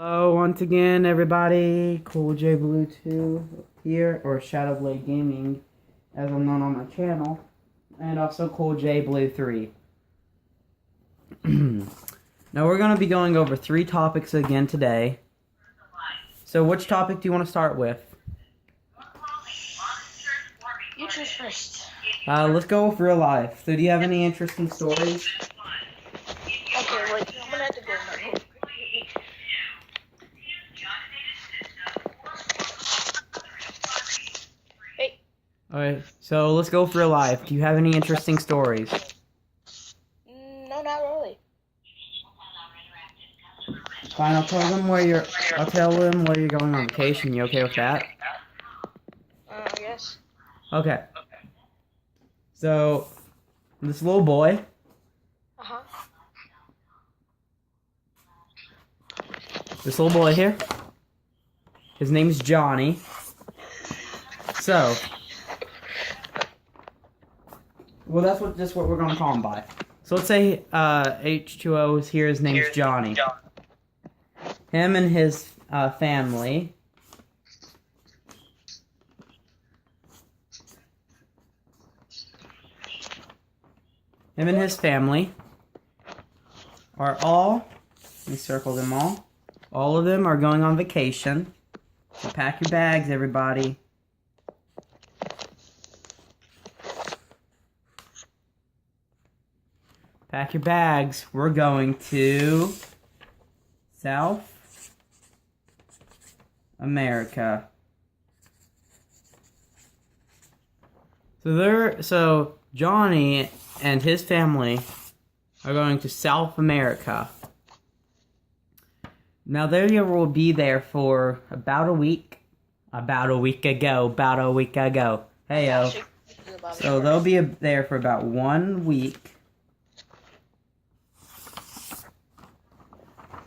Hello once again everybody, Cool J Blue 2 here, or Shadowblade Gaming as I'm known on my channel, and also Cool J Blue 3. Now we're going to be going over 3 topics again today. So which topic do you want to start with? You choose first. Let's go with real life. So do you have any interesting stories? Okay, wait, I'm gonna have to go now. Hey. Alright, so let's go with real life. Do you have any interesting stories? No, not really. Fine, I'll tell them where you're going on vacation. You okay with that? Yes. Okay. So, this little boy, Uh-huh. this little boy here, his name's Johnny. So, well, that's just what we're gonna call him by. So let's say H2O is here. His name's Johnny. Him and his family. Him and his family are all, let me circle them all. All of them are going on vacation. So pack your bags, everybody. Pack your bags. We're going to South America. So Johnny and his family are going to South America. Now they will be there for about a week. About a week ago. Hey yo. So they'll be there for about 1 week.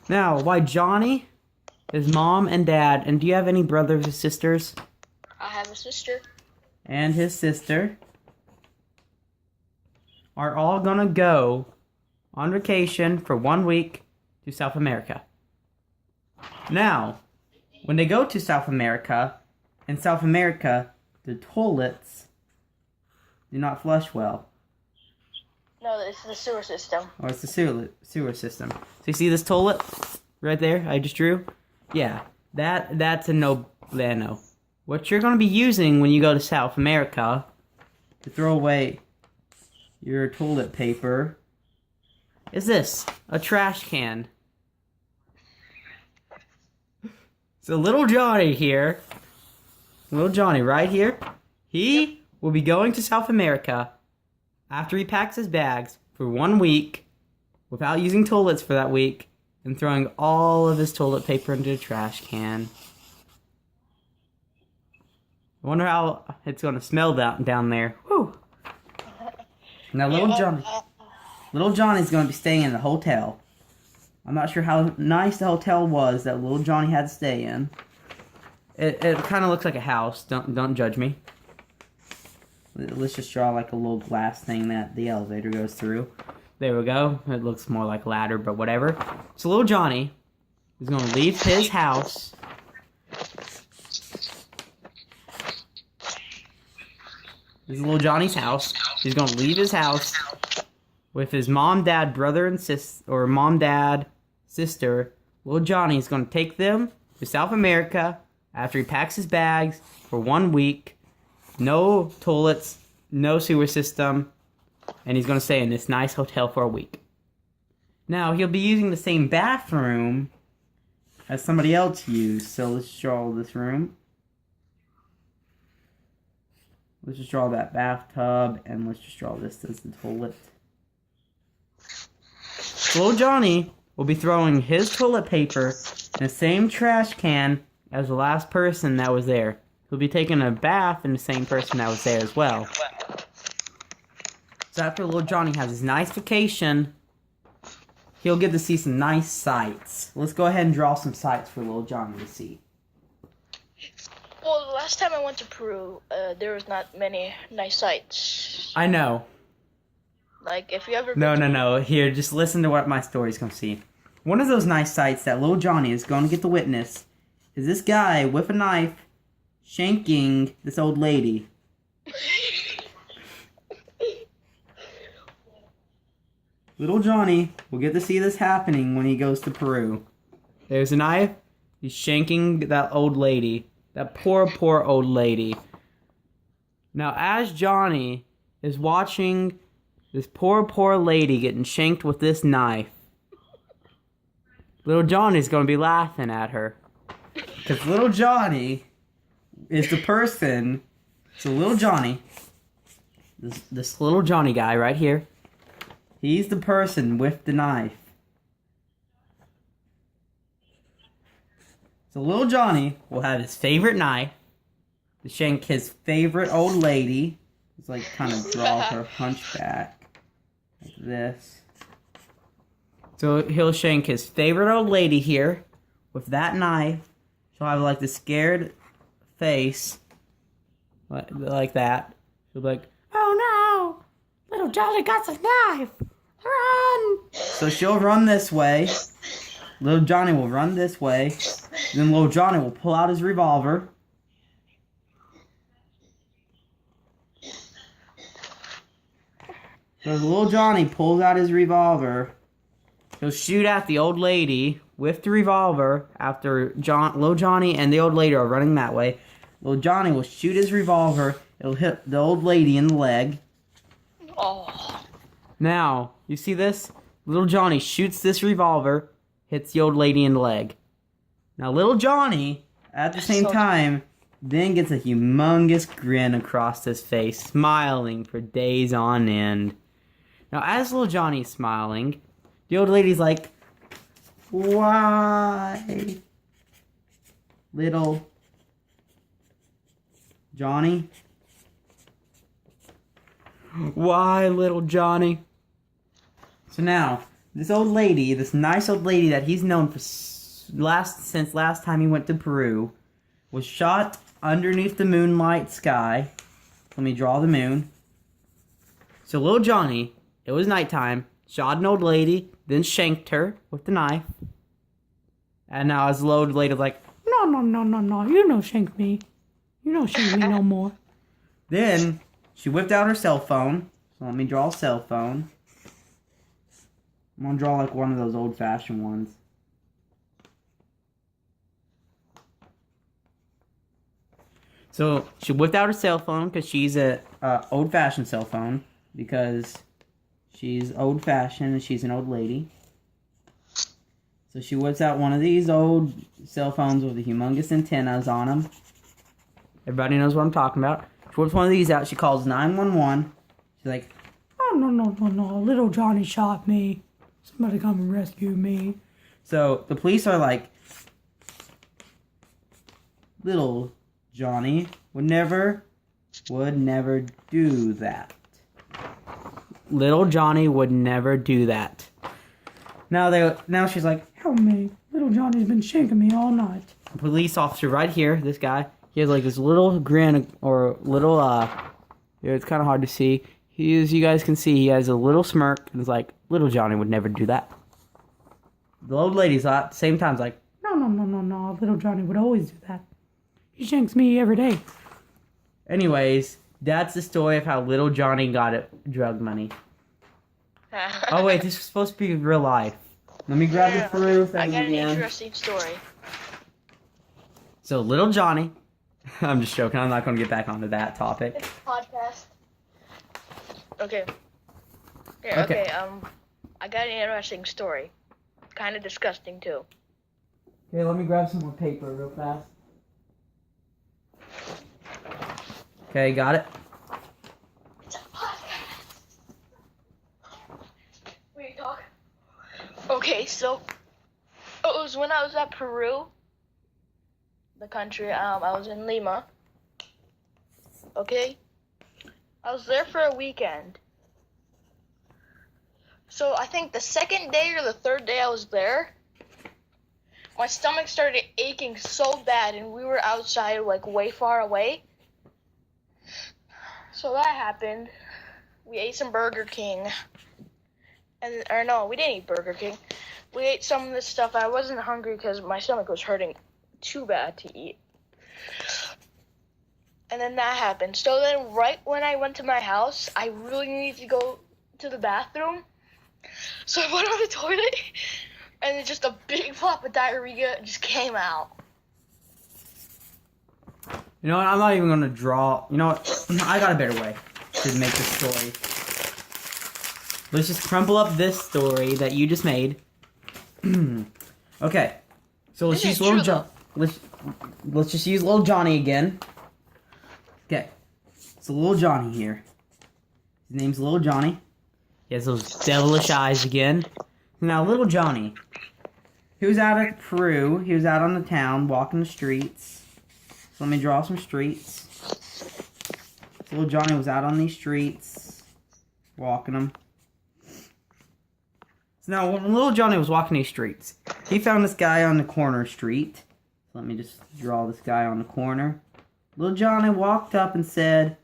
Now, why Johnny, his mom and dad, and do you have any brothers or sisters? I have a sister. And his sister are all gonna go on vacation for 1 week to South America. Now, when they go to South America, in South America, the toilets do not flush well. No, it's the sewer system. Or it's the sewer system. So you see this toilet right there I just drew? Yeah, that's a no-blano. What you're going to be using when you go to South America to throw away your toilet paper is this, a trash can. So little Johnny here, little Johnny right here, he will be going to South America after he packs his bags for 1 week without using toilets for that week and throwing all of his toilet paper into the trash can. I wonder how it's going to smell down there. Whew. Now little Johnny's going to be staying in a hotel. I'm not sure how nice the hotel was that little Johnny had to stay in. It kind of looks like a house. Don't judge me. Let's just draw like a little glass thing that the elevator goes through. There we go. It looks more like a ladder, but whatever. So little Johnny is going to leave his house. This is little Johnny's house. He's going to leave his house with his mom, dad, brother, and mom, dad, sister. Little Johnny is going to take them to South America after he packs his bags for 1 week. No toilets, no sewer system, and he's going to stay in this nice hotel for a week. Now, he'll be using the same bathroom as somebody else used, so let's draw this room. Let's just draw that bathtub, and let's just draw this as the toilet. Little Johnny will be throwing his toilet paper in the same trash can as the last person that was there. He'll be taking a bath in the same person that was there as well. So after little Johnny has his nice vacation, he'll get to see some nice sights. Let's go ahead and draw some sights for little Johnny to see. Well, the last time I went to Peru, there was not many nice sights. I know. Like, if you ever... No. Here, just listen to what my story's gonna see. One of those nice sights that little Johnny is going to get to witness is this guy with a knife shanking this old lady. Little Johnny will get to see this happening when he goes to Peru. There's a knife. He's shanking that old lady. That poor, poor old lady. Now, as Johnny is watching this poor, poor lady getting shanked with this knife, little Johnny's going to be laughing at her. Because little Johnny is the person... So little Johnny, this little Johnny guy right here, he's the person with the knife. So little Johnny will have his favorite knife to shank his favorite old lady. It's like kind of draw her hunchback like this. So he'll shank his favorite old lady here with that knife. She'll have like the scared face like that. She'll be like, "Oh no! Little Johnny got the knife! Run!" So she'll run this way. Little Johnny will run this way. Then little Johnny will pull out his revolver. So as little Johnny pulls out his revolver, he'll shoot at the old lady with the revolver after little Johnny and the old lady are running that way. Little Johnny will shoot his revolver. It'll hit the old lady in the leg. Oh. Now, you see this? Little Johnny shoots this revolver, hits the old lady in the leg. Now, little Johnny, at the same time, then gets a humongous grin across his face, smiling for days on end. Now, as little Johnny's smiling, the old lady's like, "Why, little Johnny? Why, little Johnny?" So now, this old lady, this nice old lady that he's known for since last time he went to Peru, was shot underneath the moonlight sky. Let me draw the moon. So little Johnny, it was nighttime, shot an old lady, then shanked her with the knife. And now as the old lady was like, no, you no shank me. You no shank me no more. Then she whipped out her cell phone. So let me draw a cell phone. I'm gonna draw like one of those old-fashioned ones. So she whipped out her cell phone because she's a old-fashioned cell phone because she's old-fashioned and she's an old lady. So she whips out one of these old cell phones with the humongous antennas on them. Everybody knows what I'm talking about. She whips one of these out. She calls 911. She's like, "Oh, no. Little Johnny shot me. Somebody come and rescue me." So the police are like, "Little Johnny would never do that. Little Johnny would never do that." Now she's like, "Help me. Little Johnny's been shanking me all night." A police officer right here, this guy, he has like this little grin or little here, it's kind of hard to see. You guys can see, he has a little smirk and is like, "Little Johnny would never do that." The old lady's at the same time is like, No. Little Johnny would always do that. He shanks me every day." Anyways, that's the story of how little Johnny got drug money. Oh wait, this was supposed to be real life. Let me grab the proof I and got an again. interesting story. So little Johnny, I'm just joking. I'm not going to get back onto that topic. It's a podcast. Okay. Okay. Okay. I got an interesting story. Kind of disgusting too. Okay, let me grab some more paper real fast. Okay, got it. It's a podcast. We talk. Okay, so it was when I was at Peru, the country. I was in Lima. Okay, I was there for a weekend. So I think the second day or the third day I was there, my stomach started aching so bad, and we were outside, like, way far away. So that happened. We ate some Burger King. Or no, we didn't eat Burger King. we ate some of this stuff. I wasn't hungry because my stomach was hurting too bad to eat. And then that happened. So then right when I went to my house, I really needed to go to the bathroom. So I went on the toilet, and then just a big pop of diarrhea just came out. You know what? I'm not even gonna draw. You know what? I got a better way to make this story. Let's just crumple up this story that you just made. Okay. So let's use little John. Let's just use little Johnny again. Okay. So little Johnny here. His name's little Johnny. He has those devilish eyes again. Now little Johnny. He was out at Peru. He was out on the town walking the streets. So let me draw some streets. So little Johnny was out on these streets, walking them. So now, when little Johnny was walking these streets, he found this guy on the corner street. So let me just draw this guy on the corner. Little Johnny walked up and said,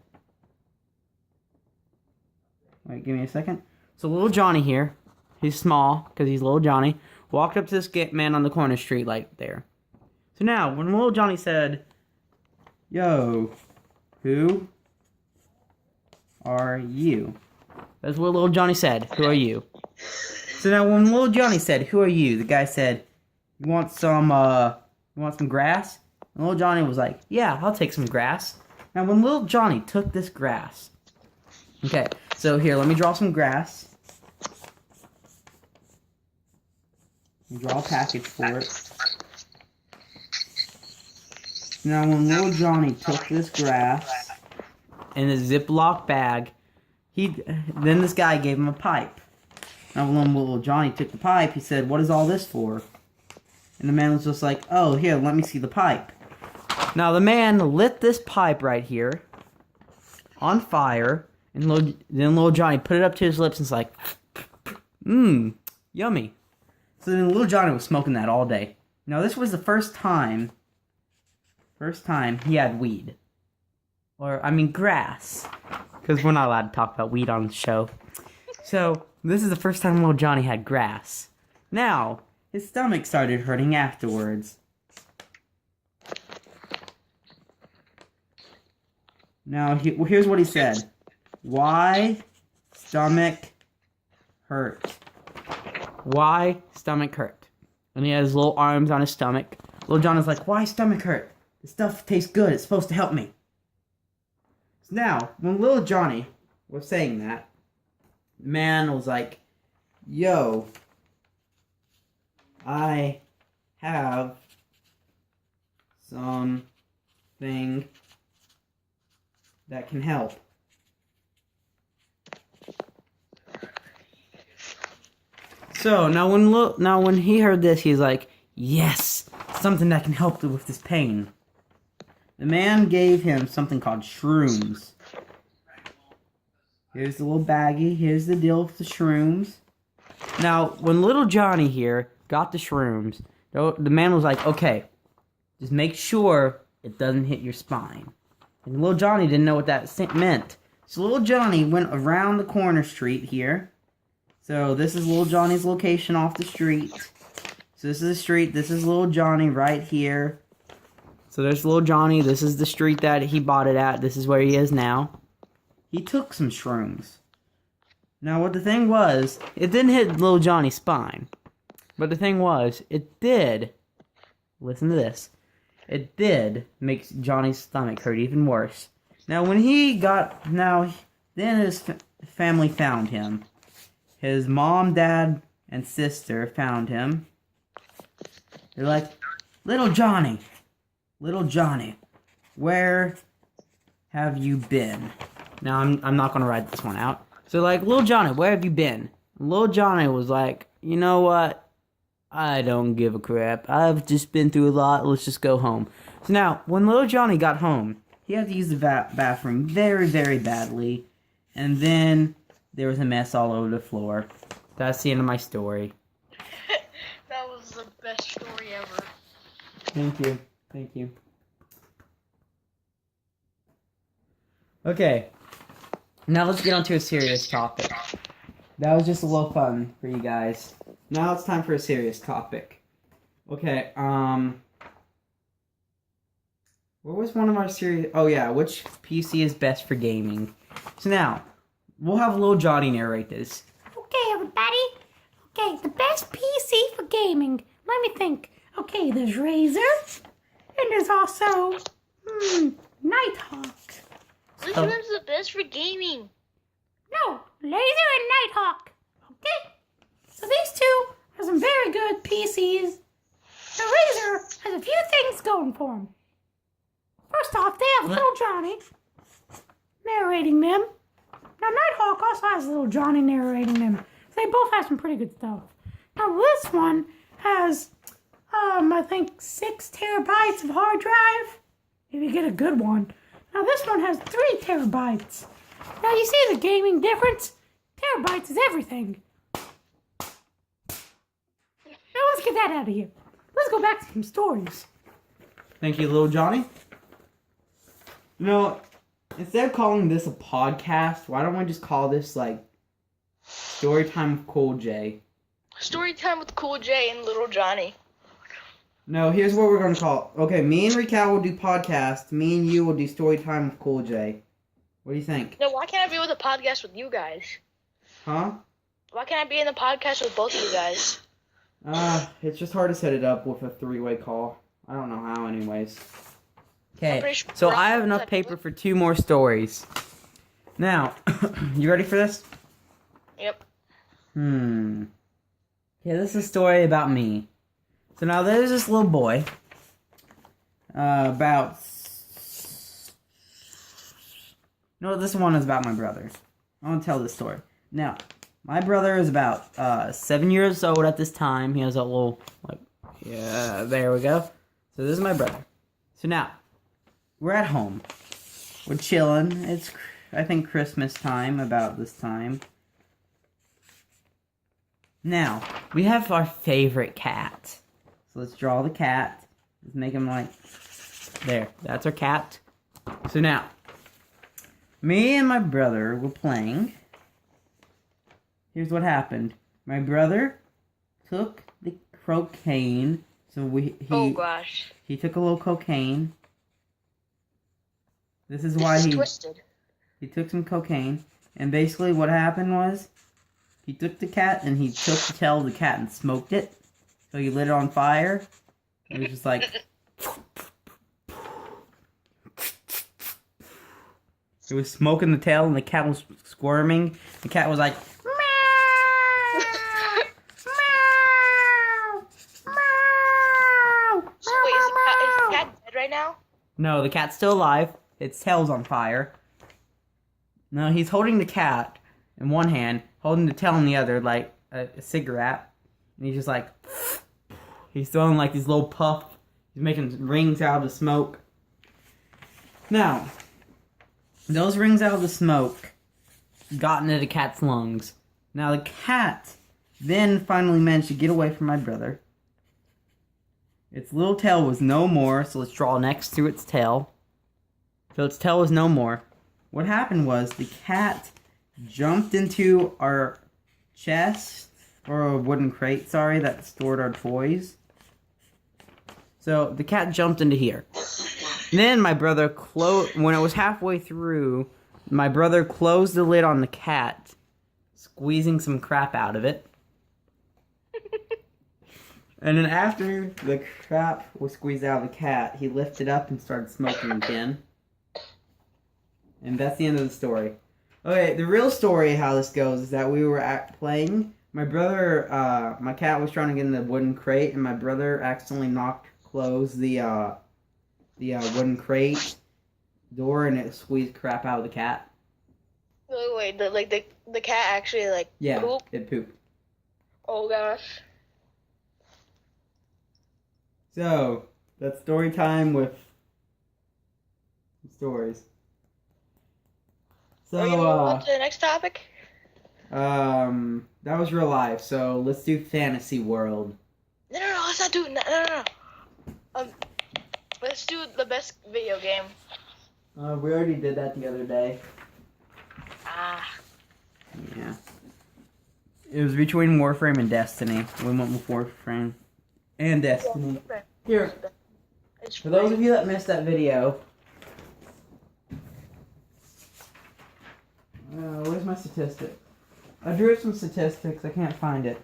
wait, give me a second. So little Johnny here, he's small, because he's little Johnny, walked up to this man on the corner street, like there. So now, when little Johnny said, yo, who are you? That's what little Johnny said. Who are you? So now when little Johnny said, who are you? The guy said, you want some grass? And little Johnny was like, yeah, I'll take some grass. Now when little Johnny took this grass. Okay, so here, let me draw some grass. Let me draw a package for it. Now, when little Johnny took this grass in a Ziploc bag, then this guy gave him a pipe. Now, when little Johnny took the pipe, he said, what is all this for? And the man was just like, oh, here, let me see the pipe. Now, the man lit this pipe right here on fire, and then little Johnny put it up to his lips and was like, yummy. So then little Johnny was smoking that all day. Now, this was the first time he had weed. Or, I mean, grass. Because we're not allowed to talk about weed on the show. So, this is the first time little Johnny had grass. Now, his stomach started hurting afterwards. Now, here's what he said. Why stomach hurt? Why stomach hurt? And he has his little arms on his stomach. Little Johnny's like, why stomach hurt? This stuff tastes good. It's supposed to help me. So now, when little Johnny was saying that, the man was like, yo, I have something that can help. So, now when he heard this, he's like, yes, something that can help with this pain. The man gave him something called shrooms. Here's the little baggie. Here's the deal with the shrooms. Now, when little Johnny here got the shrooms, the man was like, okay, just make sure it doesn't hit your spine. And little Johnny didn't know what that meant. So little Johnny went around the corner street here. So this is little Johnny's location off the street. So this is the street. This is little Johnny right here. So there's little Johnny. This is the street that he bought it at. This is where he is now. He took some shrooms. Now what the thing was, it didn't hit little Johnny's spine. But the thing was, it did, listen to this, it did make Johnny's stomach hurt even worse. Now when then his family found him. His mom, dad, and sister found him. They're like, little Johnny, where have you been? Now, I'm not going to write this one out. So, like, little Johnny, where have you been? And little Johnny was like, you know what? I don't give a crap. I've just been through a lot. Let's just go home. So now, when little Johnny got home, he had to use the bathroom very, very badly. And then there was a mess all over the floor. That's the end of my story. That was the best story ever. Thank you. Thank you. Okay. Now let's get on to a serious topic. That was just a little fun for you guys. Now it's time for a serious topic. Okay, what was one of our serious... Oh yeah, which PC is best for gaming? So now, we'll have Lil Johnny narrate this. Okay, everybody. Okay, the best PC for gaming. Let me think. Okay, there's Razer, and there's also, Nighthawk. Which one's the best for gaming? No, Laser and Nighthawk. Okay? So these two are some very good PCs. The Razer has a few things going for them. First off, they have Little Johnny narrating them. Now, Nighthawk also has Little Johnny narrating them. They both have some pretty good stuff. Now, this one has, I think 6 terabytes of hard drive. If you get a good one. Now, this one has 3 terabytes. Now, you see the gaming difference? Terabytes is everything. Now, let's get that out of here. Let's go back to some stories. Thank you, Lil Johnny. You know, instead of calling this a podcast, why don't we just call this, like, Storytime with Cool J? Storytime with Cool J and Little Johnny. No, here's what we're going to call it. Okay, me and Rical will do podcast. Me and you will do Storytime with Cool J. What do you think? No, why can't I be with a podcast with you guys? Huh? Why can't I be in the podcast with both of you guys? It's just hard to set it up with a 3-way call. I don't know how, anyways. Okay, Sure so I have enough paper for 2 more stories. Now, you ready for this? Yep. Okay, this is a story about me. So now there's this little boy, about... No, this one is about my brother. I want to tell this story. Now, my brother is about 7 years old at this time. He has a little, yeah, there we go. So this is my brother. So now, we're at home. We're chilling. It's, I think, Christmas time, about this time. Now, we have our favorite cat. So let's draw the cat. Let's make him like... There, that's our cat. So now, me and my brother were playing. Here's what happened. My brother took the cocaine. So Oh gosh. he took a little cocaine. This is why Twisted. he took some cocaine. And basically what happened was he took the cat and he took the tail of the cat and smoked it. So he lit it on fire. It was just like... It was smoking the tail and the cat was squirming. The cat was like... Meow! Meow! Meow! So wait, is the cat dead right now? No, the cat's still alive. Its tail's on fire. No, he's holding the cat in one hand, holding the tail in the other, like a cigarette. And he's just like... He's throwing like these little puffs. He's making rings out of the smoke. Now, those rings out of the smoke got into the cat's lungs. Now the cat then finally managed to get away from my brother. Its little tail was no more, so let's draw next to its tail. So its tail was no more. What happened was the cat jumped into our chest, or a wooden crate, sorry, that stored our toys. So the cat jumped into here. Then my brother when it was halfway through, my brother closed the lid on the cat, squeezing some crap out of it. And then after the crap was squeezed out of the cat, he lifted up and started smoking again. And that's the end of the story. Okay, the real story how this goes is that we were playing. My brother, my cat was trying to get in the wooden crate, and my brother accidentally closed the wooden crate door, and it squeezed crap out of the cat. Wait, the cat actually pooped? It pooped. Oh gosh. So, that's story time with stories. So, Are you moving on to the next topic? that was real life, so let's do fantasy world. No, let's not do it. No. Let's do the best video game. We already did that the other day. Ah. Yeah. It was between Warframe and Destiny. We went with Warframe and Destiny. Here, It's for those of you that missed that video, where's my statistics? I drew some statistics. I can't find it.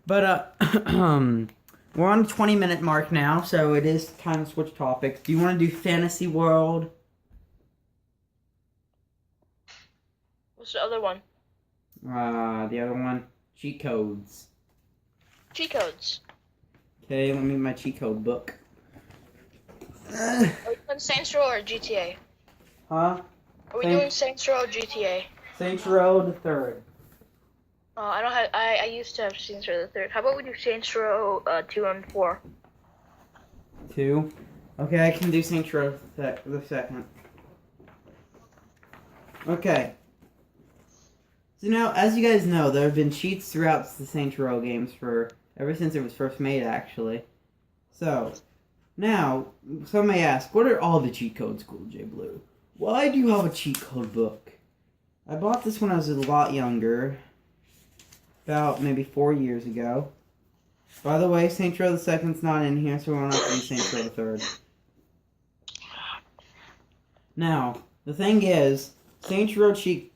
But we're on the 20-minute mark now, so it is time to switch topics. Do you want to do Fantasy World? What's the other one? The other one, cheat codes. Cheat codes. Okay, let me get my cheat code book. Are we doing Saints Row or GTA? Huh? Are we doing Saints Row or GTA? Saints Row the Third. I don't have. I used to have Saints Row the Third. How about we do Saints Row 2 and 4? 2. Okay, I can do Saints Row the second. Okay. So now, as you guys know, there have been cheats throughout the Saints Row games ever since it was first made, actually. So, now, some may ask, what are all the cheat codes, Cool J Blue? Well, I do have a cheat code book. I bought this when I was a lot younger, about maybe 4 years ago. By the way, Saints Row the Second's not in here, so we won't have to do Saints Row the Third. Now, the thing is, Saints Row cheats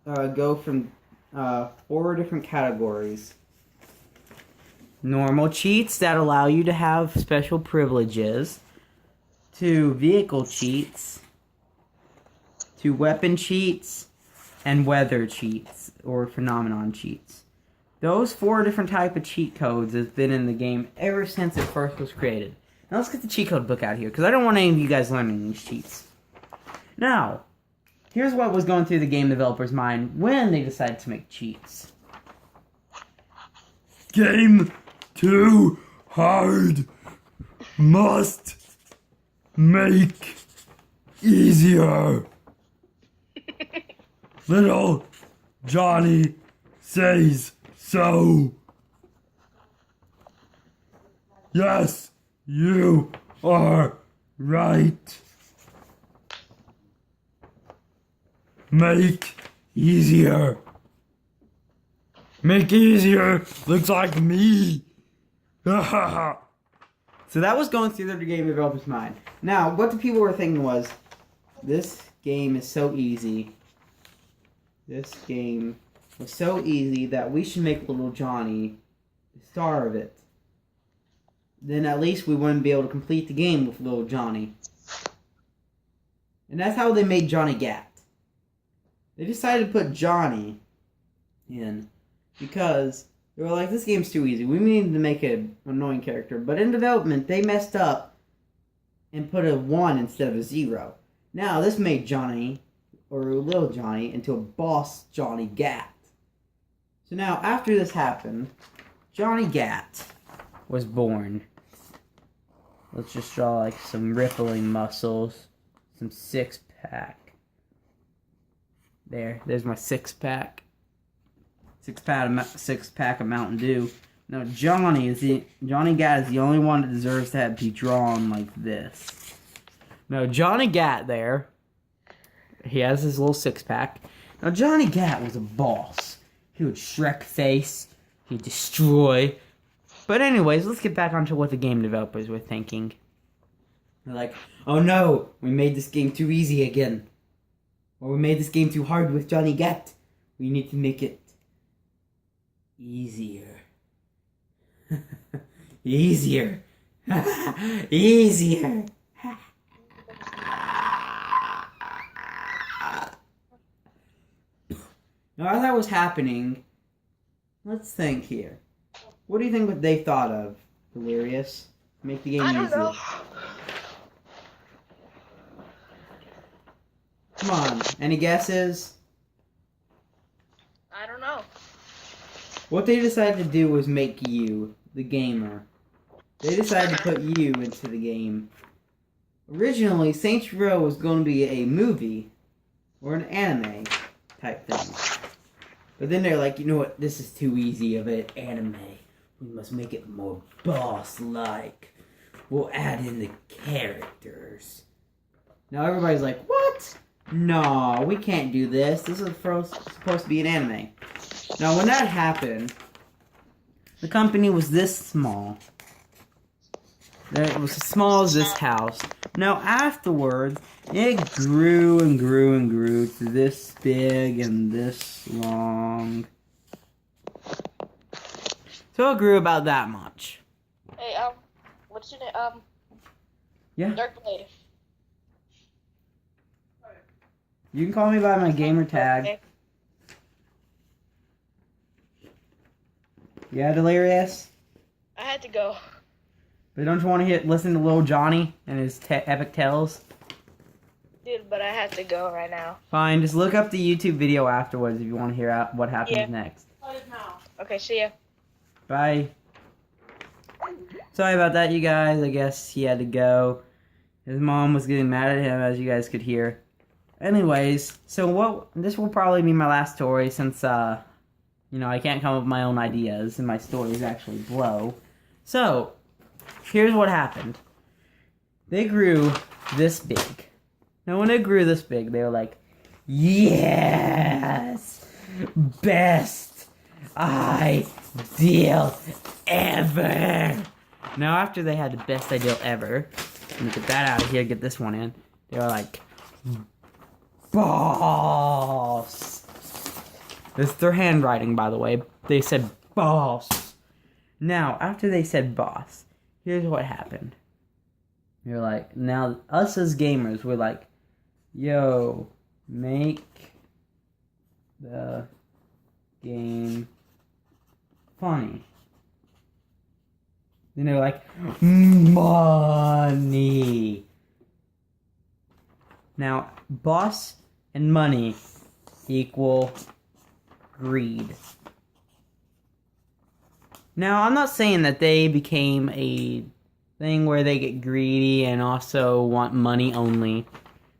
go from 4 different categories. Normal cheats that allow you to have special privileges, to vehicle cheats, to weapon cheats, and weather cheats, or phenomenon cheats. Those 4 different type of cheat codes have been in the game ever since it first was created. Now let's get the cheat code book out here, because I don't want any of you guys learning these cheats. Now, here's what was going through the game developer's mind when they decided to make cheats. Game too hard. Must make easier. Little Johnny says so. Yes, you are right. Make easier. Make easier. Looks like me. So that was going through the game developer's mind. Now, what the people were thinking was, this game is so easy. This game was so easy that we should make Little Johnny the star of it. Then at least we wouldn't be able to complete the game with Little Johnny. And that's how they made Johnny Gat. They decided to put Johnny in because they were like, this game's too easy. We need to make an annoying character. But in development, they messed up and put a 1 instead of a 0. Now, this made Johnny, or Little Johnny, into a boss Johnny Gat. So now, after this happened, Johnny Gat was born. Let's just draw like some rippling muscles, some 6-pack. There's my 6-pack. 6-pack of Mountain Dew. Now Johnny Gat is the only one that deserves to be drawn like this. Now Johnny Gat there, he has his little 6-pack. Now Johnny Gat was a boss. He would Shrek face, he'd destroy. But anyways, let's get back onto what the game developers were thinking. They're like, oh no, we made this game too easy again. Or we made this game too hard with Johnny Gat. We need to make it easier. Easier. Easier. Now, as that was happening, let's think here. What do you think what they thought of, Delirious? Make the game easier. I don't know. Come on, any guesses? I don't know. What they decided to do was make you, the gamer. They decided to put you into the game. Originally, Saints Row was going to be a movie, or an anime type thing. But then they're like, you know what, this is too easy of an anime. We must make it more boss-like. We'll add in the characters. Now everybody's like, what? No, we can't do this. This is supposed to be an anime. Now, when that happened, the company was this small. It was as small as this house. Now, afterwards, it grew and grew and grew to this big and this long. So it grew about that much. Hey, what's your name? Yeah. Dark Blade. You can call me by my gamer tag. Okay. Yeah, Delirious? I had to go. But don't you want to listen to Lil Johnny and his epic tales? Dude, but I have to go right now. Fine, just look up the YouTube video afterwards if you want to hear what happens next. Okay, see ya. Bye. Sorry about that, you guys. I guess he had to go. His mom was getting mad at him, as you guys could hear. Anyways, so this will probably be my last story since, you know, I can't come up with my own ideas and my stories actually blow. So, here's what happened. They grew this big. Now, when they grew this big, they were like, yes! Best ideal ever! Now, after they had the best ideal ever, let me get that out of here, get this one in, they were like, boss! This is their handwriting, by the way. They said boss. Now, after they said boss, here's what happened. You're like, now, us as gamers, we're like, yo, make the game funny. Then they're like, money. Now, boss and money equal greed. Now, I'm not saying that they became a thing where they get greedy and also want money only.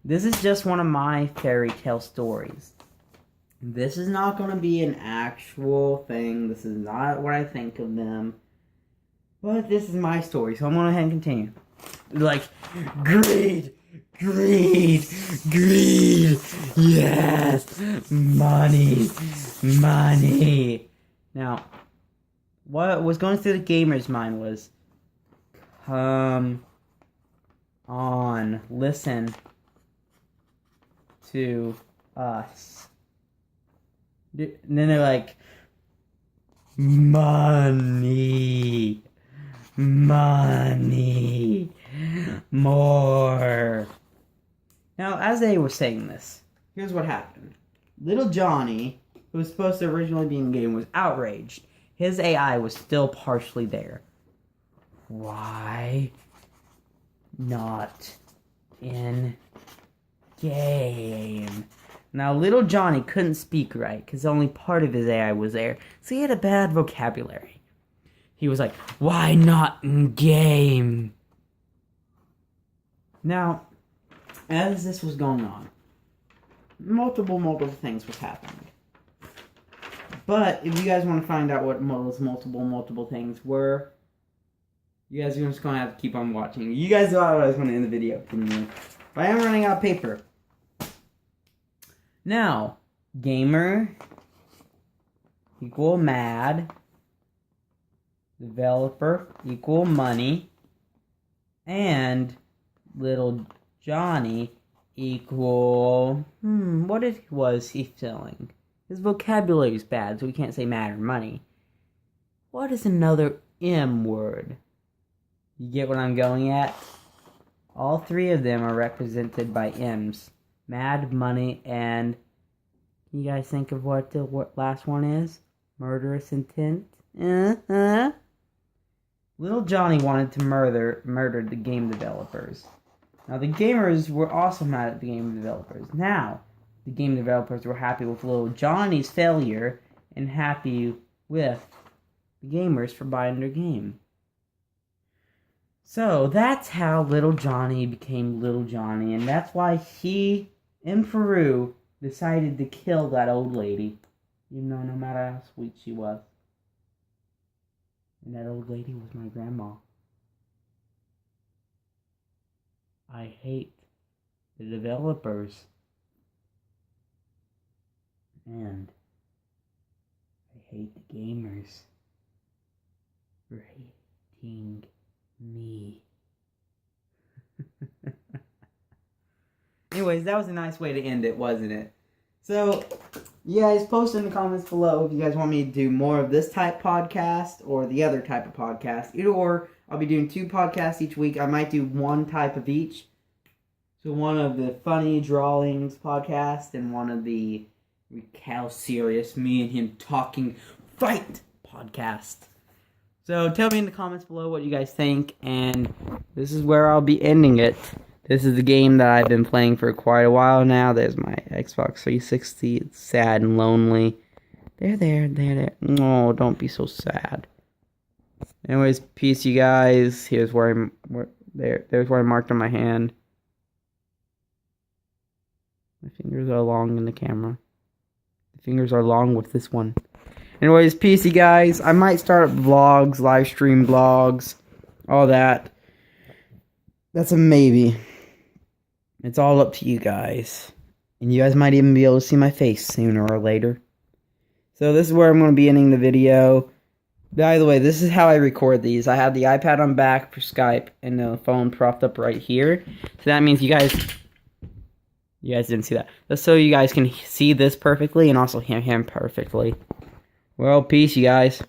This is just one of my fairy tale stories. This is not going to be an actual thing. This is not what I think of them. But this is my story, so I'm going to go ahead and continue. Like, greed, greed, greed, yes, money, money. Now, what was going through the gamer's mind was, come on, listen to us. And then they're like, money, money, more. Now, as they were saying this, here's what happened. Little Johnny, who was supposed to originally be in the game, was outraged. His AI was still partially there. Why not in game? Now, little Johnny couldn't speak right because only part of his AI was there, so he had a bad vocabulary. He was like, why not in game? Now, as this was going on, multiple things was happening. But if you guys want to find out what those multiple things were, you guys are just going to have to keep on watching. You guys thought I was going to end the video, didn't you? But I am running out of paper. Now, gamer equal mad, developer equal money, and little Johnny equal, what was he feeling? His vocabulary is bad, so we can't say mad or money. What is another M word? You get what I'm going at? All three of them are represented by M's. Mad, money, and... Can you guys think of what the last one is? Murderous intent? Little Johnny wanted to murder the game developers. Now, the gamers were also mad at the game developers. Now, the game developers were happy with little Johnny's failure and happy with the gamers for buying their game. So, that's how Little Johnny became Little Johnny, and that's why he, in Peru, decided to kill that old lady, even though no matter how sweet she was. And that old lady was my grandma. I hate the developers And I hate the gamers for hating me. Anyways, that was a nice way to end it, wasn't it? So, you guys post in the comments below if you guys want me to do more of this type podcast or the other type of podcast. Either or, I'll be doing 2 podcasts each week. I might do one type of each. So one of the funny drawings podcast and one of the how serious me and him talking fight podcast. So tell me in the comments below what you guys think, and this is where I'll be ending it. This is the game that I've been playing for quite a while now. There's my Xbox 360. It's sad and lonely. There. No, don't be so sad. Anyways, peace, you guys. Here's where there's where I marked on my hand. My fingers are long in the camera. The fingers are long with this one. Anyways, peace, you guys. I might start vlogs, live stream vlogs, all that. That's a maybe. It's all up to you guys. And you guys might even be able to see my face sooner or later. So this is where I'm going to be ending the video. By the way, this is how I record these. I have the iPad on back for Skype and the phone propped up right here. So that means you guys didn't see that. Just so you guys can see this perfectly and also hear him perfectly. Well, peace, you guys.